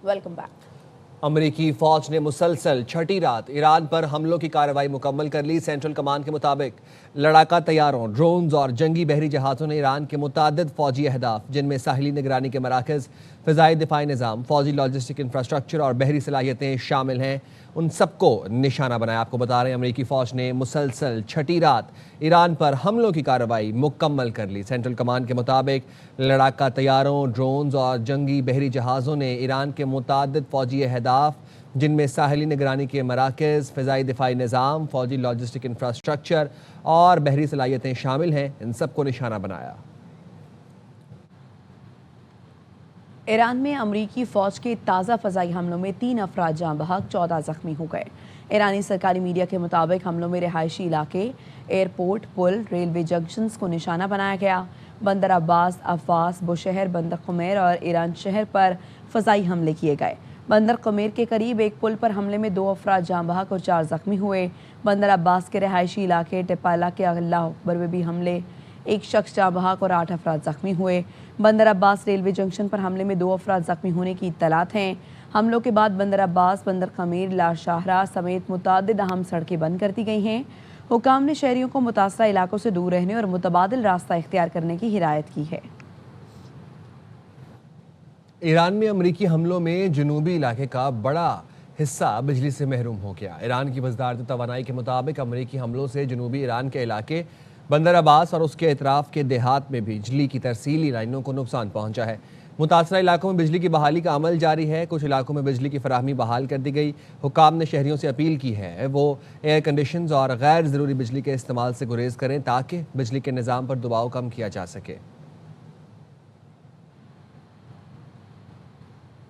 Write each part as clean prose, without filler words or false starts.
Welcome back. अमरीकी फौज ने मुसलसल छठी रात ईरान पर हमलों की कार्रवाई मुकम्मल कर ली। सेंट्रल कमांड के मुताबिक लड़ाका तैयारों, ड्रोन्स और जंगी बहरी जहाज़ों ने ईरान के मुतादिद फौजी अहदाफ, जिनमें साहिली निगरानी के मराकज़, फ़िज़ाई दिफाई निज़ाम, फौजी लॉजिस्टिक इंफ्रास्ट्रक्चर और बहरी सलाहियतें शामिल हैं, उन सबको निशाना बनाया। आपको बता रहे हैं अमरीकी फ़ौज ने मुसलसल छठी रात ईरान पर हमलों की कार्रवाई मुकम्मल कर ली। सेंट्रल कमांड के मुताबिक लड़ाका तैयारों, ड्रोन्स और जंगी बहरी जहाज़ों ने ईरान के मुतादिद फौजी अहदाफ, जिनमें साहिली निगरानी के मराकज़, फ़िज़ाई दिफाई निज़ाम, फौजी लॉजिस्टिक इंफ्रास्ट्रक्चर और बहरी सलाहियतें शामिल हैं, इन सबको निशाना बनाया। ईरान में अमरीकी फ़ौज के ताज़ा फ़ज़ाई हमलों में 3 अफराद जाँ बहक, 14 ज़ख्मी हो गए। ईरानी सरकारी मीडिया के मुताबिक हमलों में रिहायशी इलाके, एयरपोर्ट, पुल, रेलवे जंक्शंस को निशाना बनाया गया। बंदर अब्बास, अफ़ास, बुशहर, बंदर कुमेर और ईरान शहर पर फ़ज़ाई हमले किए गए। बंदर कुमेर के करीब एक पुल पर हमले में 2 अफराद जाँ बहक और 4 ज़ख्मी हुए। बंदर अब्बास के रिहायशी इलाके टिपाला के अल्लाह अकबर में भी हमले, एक शख्स जाँ बहक और 8 अफराद ज़ख्मी हुए। बंदर अब्बास रेलवे जंक्शन पर हमले में 2 अफराद ज़ख्मी होने की इत्तलात हैं। हमलों के बाद बंदर अब्बास, बंदर खमीर, लाशाहरा समेत मुतअद्दिद अहम सड़कें बंद कर दी गई हैं। हुकाम ने शहरियों को मुतासरा इलाकों से दूर रहने और मुतबादिल रास्ता इख्तियार करने की हिदायत की है। ईरान में अमरीकी हमलों में जनूबी इलाके का बड़ा हिस्सा बिजली से महरूम हो गया। ईरान की वज़ारत तवानाई के मुताबिक अमरीकी हमलों से जनूबी ईरान के इलाके बंदर अब्बास और उसके अतराफ के देहात में बिजली की तरसीली लाइनों को नुकसान पहुंचा है। मुतासरा इलाकों में बिजली की बहाली का अमल जारी है। कुछ इलाकों में बिजली की फराहमी बहाल कर दी गई। हुकाम ने शहरियों से अपील की है वो एयर कंडीशंस और गैर ज़रूरी बिजली के इस्तेमाल से गुरेज करें ताकि बिजली के निज़ाम पर दबाव कम किया जा सके।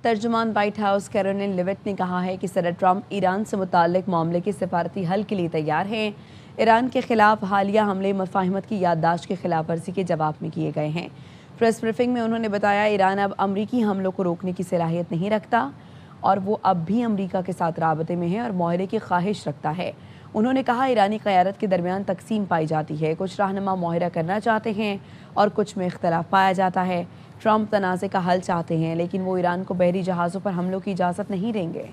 तर्जुमान व्हाइट हाउस कैरोलिन लिविट ने कहा है कि सदर ट्रंप ईरान से मुताल्लिक मामले के सिफारती हल के लिए तैयार हैं। ईरान के खिलाफ हालिया हमले मफाहिमत की याददाश्त की खिलाफ वर्जी के जवाब में किए गए हैं। प्रेस ब्रीफिंग में उन्होंने बताया ईरान अब अमरीकी हमलों को रोकने की सलाहियत नहीं रखता और वो अब भी अमरीका के साथ राबते में है और मुआहरे की ख्वाहिश रखता है। उन्होंने कहा ईरानी क़यादत के दरमियान तकसीम पाई जाती है, कुछ रहनुमा मुआहरा करना चाहते हैं और कुछ में इख्तलाफ पाया जाता है। ट्रंप तनाज़े का हल चाहते हैं लेकिन वो ईरान को बहरी जहाज़ों पर हमलों की इजाज़त नहीं देंगे।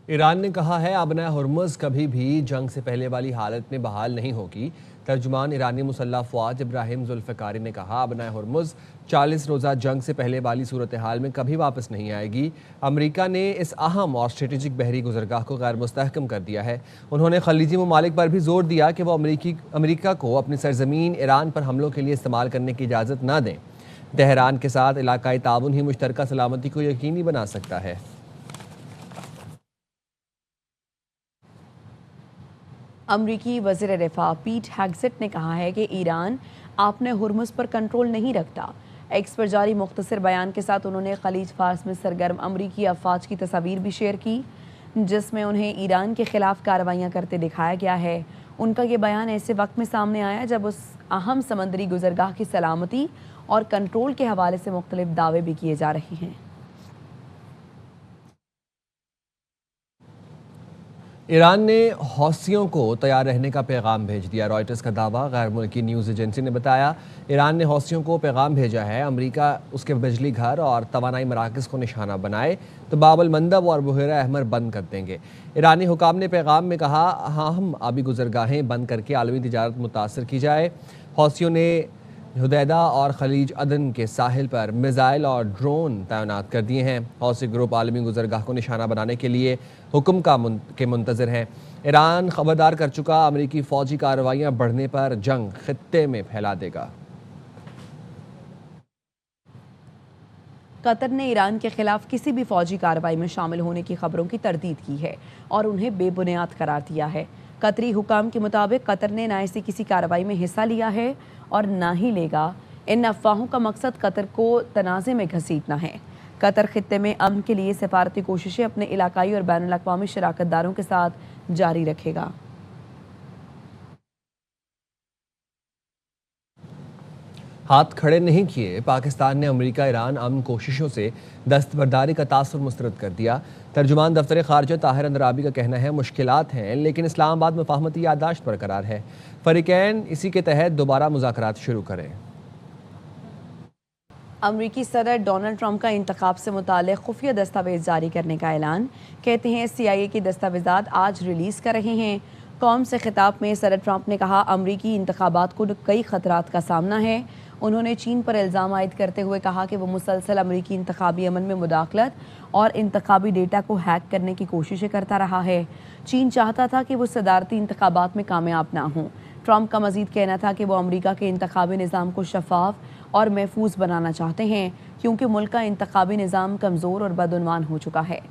ईरान ने कहा है आबना हुर्मुज़ कभी भी जंग से पहले वाली हालत में बहाल नहीं होगी। तर्जुमान ईरानी मुसल्लह फ़ौज इब्राहिम जुल्फ़िकारी ने कहा आबना हुर्मुज़ 40 रोज़ा जंग से पहले वाली सूरत हाल में कभी वापस नहीं आएगी। अमरीका ने इस अहम और स्ट्रेटेजिक बहरी गुज़रगाह को गैर मुस्तहकम कर दिया है। उन्होंने खलीजी ममालिक पर भी जोर दिया कि वो अमरीका को अपनी सरजमीन ईरान पर हमलों के लिए इस्तेमाल करने की इजाज़त ना दें। तेहरान के साथ इलाकाई ताउन ही मुश्तरका सलामती को यकीनी बना सकता है। अमरीकी वज़ीर दिफ़ा पीट हेग्सेट ने कहा है कि ईरान आपने हुर्मुज़ पर कंट्रोल नहीं रखता। एक्स पर जारी मुख्तसर बयान के साथ उन्होंने खलीज फार्स में सरगर्म अमरीकी अफवाज की तस्वीर भी शेयर की जिसमें उन्हें ईरान के खिलाफ कार्रवाइयाँ करते दिखाया गया है। उनका ये बयान ऐसे वक्त में सामने आया जब उस अहम समंदरी गुजरगाह की सलामती और कंट्रोल के हवाले से मुख्तलिफ दावे भी किए जा रहे हैं। ईरान ने हौसियों को तैयार रहने का पैगाम भेज दिया। रॉयटर्स का दावा, गैर मुल्की न्यूज़ एजेंसी ने बताया ईरान ने हौसियों को पैगाम भेजा है अमरीका उसके बिजली घर और तवानाई मराकज़ को निशाना बनाए तो बाबल मंदब और बुहेरा अहमर बंद कर देंगे। ईरानी हुकाम ने पैगाम में कहा हम आबी गुजरगाहें बंद करके आलमी तिजारत मुतासर की जाए। हौसियों ने हुदैदा और खलीज अदन के साहिल पर मिज़ाइल और ड्रोन तैनात कर दिए हैं। हौसी ग्रुप आलमी गुजरगाह को निशाना बनाने के लिए हुक्म के मुंतज़िर हैं। ईरान खबरदार कर चुका अमरीकी फ़ौजी कार्रवाइयाँ बढ़ने पर जंग खित्ते में फैला देगा। कतर ने ईरान के खिलाफ किसी भी फौजी कार्रवाई में शामिल होने की खबरों की तरदीद की है और उन्हें बेबुनियाद करार दिया है। कतरी हुकाम के मुताबिक कतर ने ना ऐसी किसी कार्रवाई में हिस्सा लिया है और ना ही लेगा। इन अफवाहों का मकसद कतर को तनाज़े में घसीटना है। कतर खित्ते में अमन के लिए सिफारती कोशिशें अपने इलाकाई और बैनुल अक़वामी शराकतदारों के साथ जारी रखेगा। हाथ खड़े नहीं किए, पाकिस्तान ने अमेरिका ईरान अमन कोशिशों से दस्तबरदारी का तासुर मुस्तरद कर दिया। तर्जुमान दफ्तर ख़ारजा ताहिर अंदराबी का कहना है मुश्किलात हैं लेकिन इस्लामाबाद मफाहमती याददाश्त बरकरार है। फरीकैन इसी के तहत दोबारा मुज़ाकरात शुरू करें। अमरीकी सदर डोनाल्ड ट्रंप का इंतखाब से मुताल्लिक़ खुफिया दस्तावेज जारी करने का ऐलान। कहते हैं CIA के दस्तावेजात आज रिलीज़ कर रहे हैं। कौम से खिताब में सदर ट्रंप ने कहा अमरीकी इंतखाबात को कई ख़तरात का सामना है। उन्होंने चीन पर इल्ज़ाम आयद करते हुए कहा कि वो मुसलसल अमरीकी इंतखाबी अमल में मुदाखलत और इंतखाबी डेटा को हैक करने की कोशिशें करता रहा है। चीन चाहता था कि वो सदारती इंतखाबात में कामयाब ना हों। ट्रंप का मजीद कहना था कि वो अमरीका के इंतखाबी निज़ाम को शफाफ और महफूज बनाना चाहते हैं, क्योंकि मुल्क का इंतखाबी निज़ाम कमज़ोर और बदउनवान हो चुका है।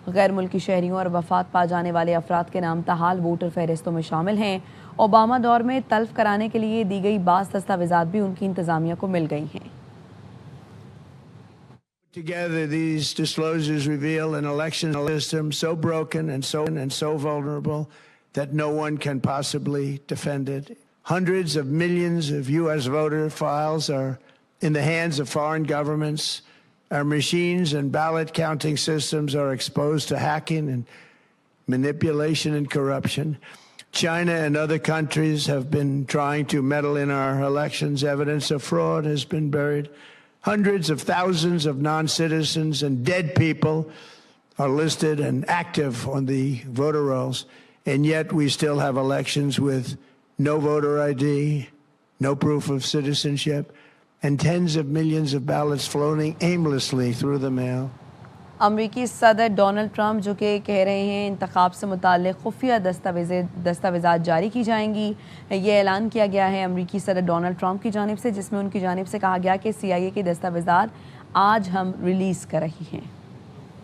गैर मुल्की शहरियों और वफात पा जाने वाले अफराद के नाम ताहाल वोटर फहरिस्तों में शामिल हैं। ओबामा दौर में तल्फ कराने के लिए दी गई बाज़ दस्तावेजात भी उनकी इंतज़ामिया को मिल गई हैं। Together, these disclosures reveal an election system so broken and so vulnerable that no one can possibly defend it. Hundreds of millions of U.S. voter files are in the hands of foreign governments. Our machines and ballot counting systems are exposed to hacking and manipulation and corruption. China and other countries have been trying to meddle in our elections. Evidence of fraud has been buried. Hundreds of thousands of non-citizens and dead people are listed and active on the voter rolls, and yet we still have elections with no voter ID, no proof of citizenship, and tens of millions of ballots floating aimlessly through the mail. अमरीकी सदर Donald Trump जो कि कह रहे हैं इंतखाब से मुताल्लिक़ खुफिया दस्तावेज़ात जारी की जाएंगी। ये ऐलान किया गया है अमरीकी सदर डोनाल्ड ट्रंप की जानिब से, जिसमें उनकी जानिब से कहा गया कि CIA के दस्तावेज़ात आज हम रिलीज़ कर रही हैं।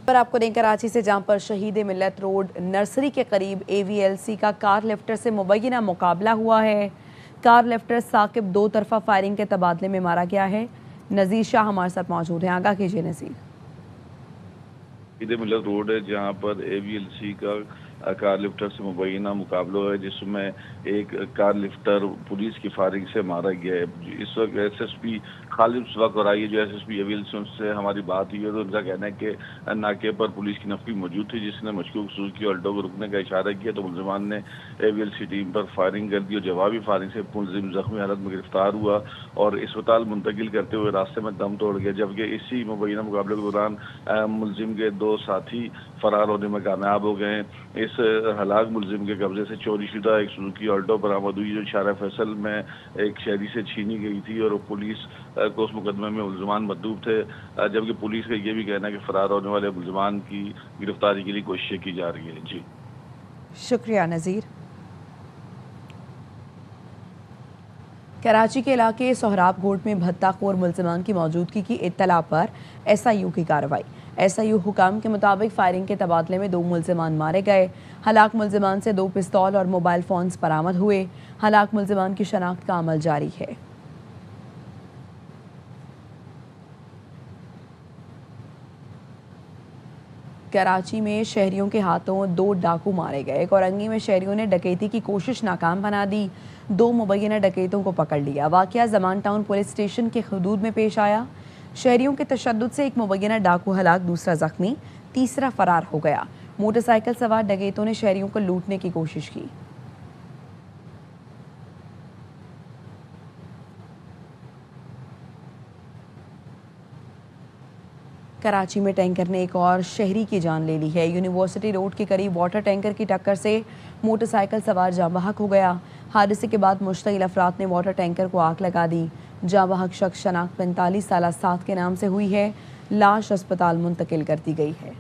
पर आपको दें कराची से, जहाँ पर शहीद मिल्लत रोड नर्सरी के करीब AVLC का कार लिफ्टर से मुबैना मुकाबला हुआ है। कार लिफ्टर साकिब दो तरफा फायरिंग के तबादले में मारा गया है। नज़ीर शाह हमारे साथ मौजूद हैं, आगाह कीजिए नज़ीर। मिल्लत रोड है जहाँ पर AVLC का कार लिफ्टर से मुबैना मुकाबला है, जिसमें एक कार लिफ्टर पुलिस की फायरिंग से मारा गया है। इस वक्त SSP खालिद और आई जो SSP AVLC से हमारी बात हुई है, तो उनका कहना है कि नाके पर पुलिस की नफरी मौजूद थी, जिसने मशकूक सुजुकी ऑल्टो को रुकने का इशारा किया, तो मुलजमान ने AVLC टीम पर फायरिंग कर दी और जवाबी फायरिंग से मुलजिम जख्मी हालत में गिरफ्तार हुआ और अस्पताल मुंतकिल करते हुए रास्ते में दम तोड़ गया। जबकि इसी मुबैना मुकाबले के दौरान मुलजिम के दो साथी फरार होने में कामयाब हो गए। इस हलाक मुलजिम के कब्जे से चोरी शुदा एक सुजुकी ऑल्टो बरामद हुई, जो शारा फैसल में एक शहरी से छीनी गई थी और पुलिस को उस मुकदमे में मुलजमान मदूब थे। जबकि पुलिस का ये भी कहना है कि फरार होने वाले मुलजमान की गिरफ्तारी के लिए कोशिशें की जा रही है। जी शुक्रिया नज़ीर। कराची के इलाके सोहराब घोट में भत्ताखोर मुलजमान की मौजूदगी की इत्तला पर SIU की कार्रवाई। SIU हुकाम के मुताबिक फायरिंग के तबादले में 2 मुलजमान मारे गए। हलाक मुलजमान से 2 पिस्तौल और मोबाइल फ़ोन्स बरामद हुए। हलाक मुलजमान की शनाख्त का अमल जारी है। कराची में शहरियों के हाथों 2 डाकू मारे गए। कोरंगी में शहरियों ने डकैती की कोशिश नाकाम बना दी। 2 मुबैना डकैतों को पकड़ लिया। वाक़या ज़मान टाउन पुलिस स्टेशन के हदूद में पेश आया। शहरियों के तशद्दुद से एक मुबैना डाकू हलाक, दूसरा जख्मी, तीसरा फरार हो गया। मोटरसाइकिल सवार डकैतों ने शहरियों को लूटने की कोशिश की। कराची में टैंकर ने एक और शहरी की जान ले ली है। यूनिवर्सिटी रोड के करीब वाटर टैंकर की टक्कर से मोटरसाइकिल सवार जाँ बहक हो गया। हादसे के बाद मुश्तगिल अफराद ने वाटर टैंकर को आग लगा दी। जाँ बहक शख्स शनाख्त 45 साला साद के नाम से हुई है। लाश अस्पताल मुंतकिल कर दी गई है।